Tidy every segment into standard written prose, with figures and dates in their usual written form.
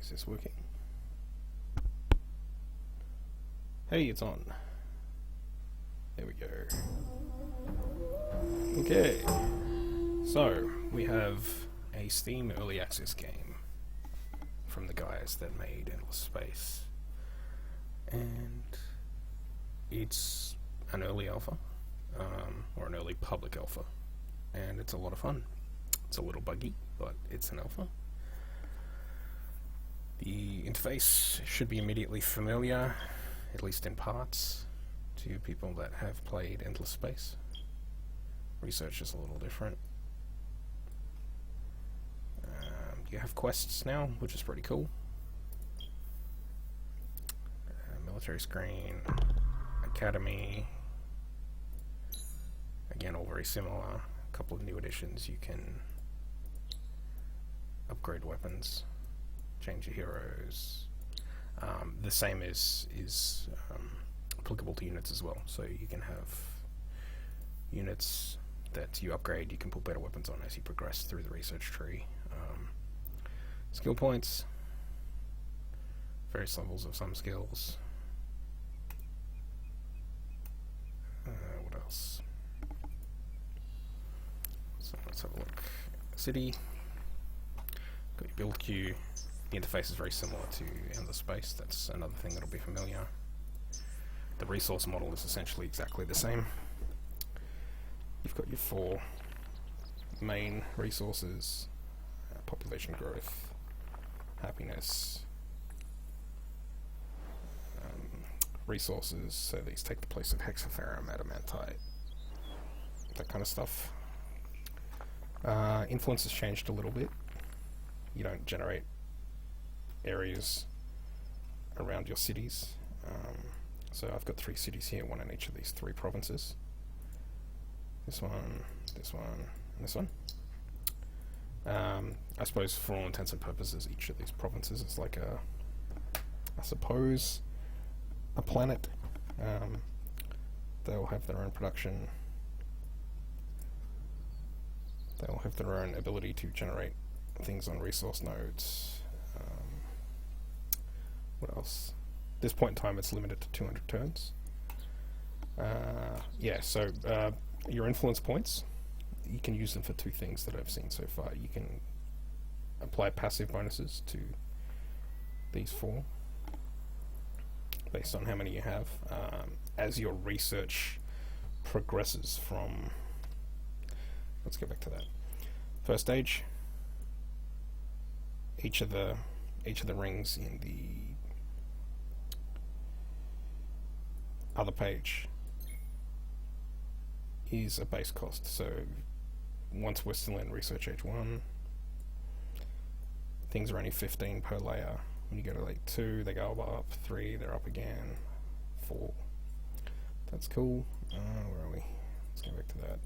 Is this working? Hey, it's on. There we go. Okay, so we have a Steam Early Access game from the guys that made Endless Space, and it's an early alpha, or an early public alpha, and it's a lot of fun. It's a little buggy, but it's an alpha. The interface should be immediately familiar, at least in parts, to people that have played Endless Space. Research is a little different. You have quests now, which is pretty cool. Military screen, academy. Again, all very similar. A couple of new additions. You can upgrade weapons, change your heroes. The same is applicable to units as well. So you can have units that you upgrade. You can put better weapons on as you progress through the research tree. Skill points, various levels of some skills. What else? So let's have a look. City. Got your build queue. The interface is very similar to Endless Space. That's another thing that'll be familiar. The resource model is essentially exactly the same. You've got your 4 main resources: population growth, happiness, resources, so these take the place of hexaferrum, adamantite, that kind of stuff. Influence has changed a little bit. You don't generate areas around your cities. So I've got 3 cities here, 1 in each of these 3 provinces. This one, and this one. I suppose for all intents and purposes, each of these provinces is like I suppose, a planet. They all have their own production. They all have their own ability to generate things on resource nodes. What else? At this point in time, it's limited to 200 turns. Yeah, so your influence points, you can use them for 2 things that I've seen so far. You can apply passive bonuses to these 4 based on how many you have. As your research progresses from, let's go back to that first stage, each of the rings in the other page is a base cost. So once we're still in Research Age 1, things are only 15 per layer. When you go to like 2, they go up, 3, they're up again, 4. That's cool. Where are we? Let's go back to that.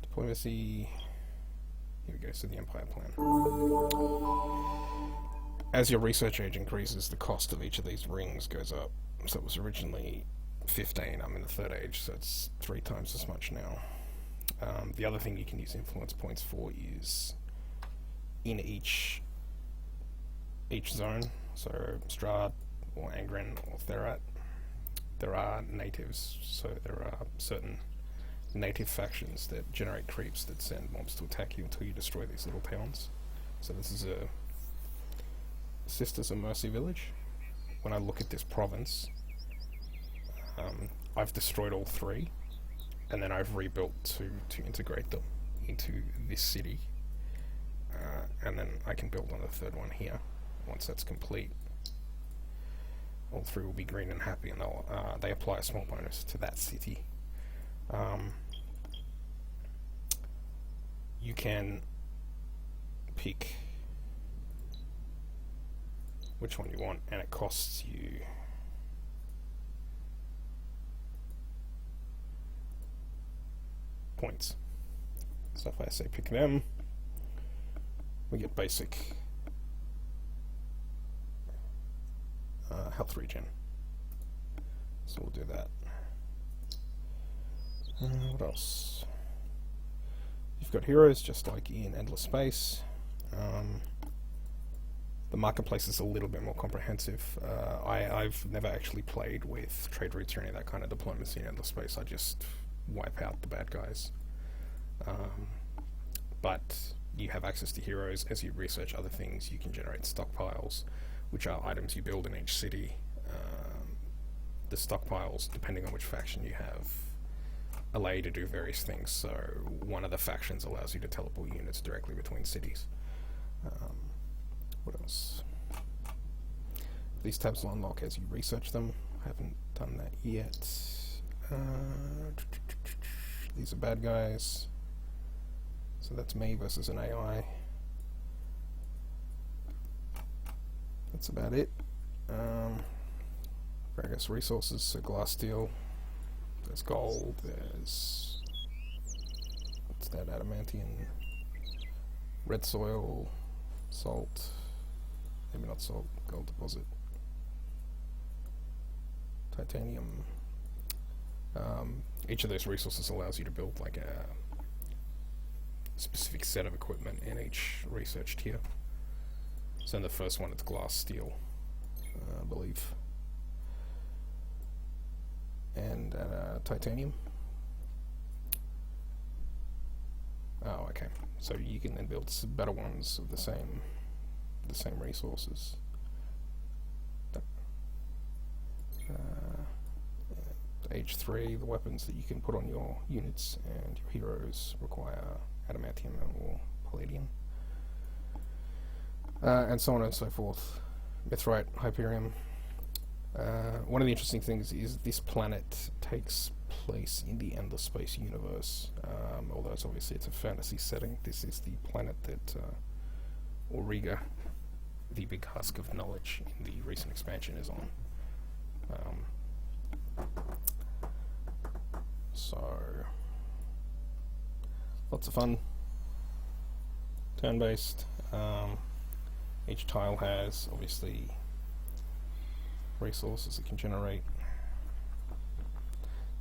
Diplomacy. Here we go, so the Empire Plan. As your research age increases, the cost of each of these rings goes up. So it was originally 15, I'm in the 3rd age, so it's 3 times as much now. The other thing you can use influence points for is in each zone, so Strahd or Angren or Therat, there are natives, so there are certain native factions that generate creeps that send mobs to attack you until you destroy these little towns. So this is a Sisters of Mercy village. When I look at this province, I've destroyed all 3, and then I've rebuilt to integrate them into this city, and then I can build on the 3rd one here. Once that's complete, all 3 will be green and happy, and they apply a small bonus to that city. You can pick which one you want, and it costs you points. So if I say pick them, we get basic health regen. So we'll do that. What else? You've got heroes just like in Endless Space. The marketplace is a little bit more comprehensive. I've never actually played with trade routes or any of that kind of diplomacy in Endless Space. I just wipe out the bad guys. But you have access to heroes. As you research other things, you can generate stockpiles, which are items you build in each city. The stockpiles, depending on which faction you have, allow you to do various things. So one of the factions allows you to teleport units directly between cities. What else? These tabs will unlock as you research them. Haven't done that yet. These are bad guys. So that's me versus an AI. That's about it. Various resources, so glass steel. There's gold, there's... what's that, adamantium? Red soil, salt, maybe not salt, gold deposit. Titanium. Each of those resources allows you to build like a specific set of equipment in each research tier. So in the first one it's glass steel, I believe. And titanium. Oh, okay. So you can then build better ones of the same resources. H3, the weapons that you can put on your units and your heroes require adamantium or palladium. And so on and so forth. Mithrite, Hyperium. One of the interesting things is this planet takes place in the Endless Space universe. Although it's obviously a fantasy setting, this is the planet that Auriga, the big husk of knowledge in the recent expansion, is on. So, lots of fun. Turn-based. Each tile has, obviously, resources it can generate.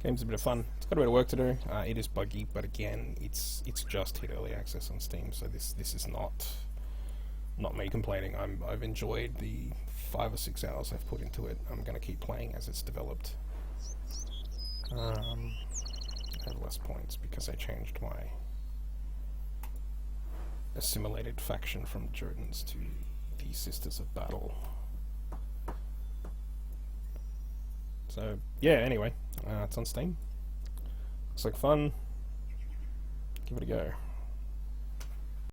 Game's a bit of fun. It's got a bit of work to do. It is buggy, but again, it's just hit early access on Steam, so this is not me complaining. I've enjoyed the 5 or 6 hours I've put into it. I'm going to keep playing as it's developed. I have less points because I changed my assimilated faction from Jotans to the Sisters of Battle. So, yeah, anyway, it's on Steam. Looks like fun. Give it a go.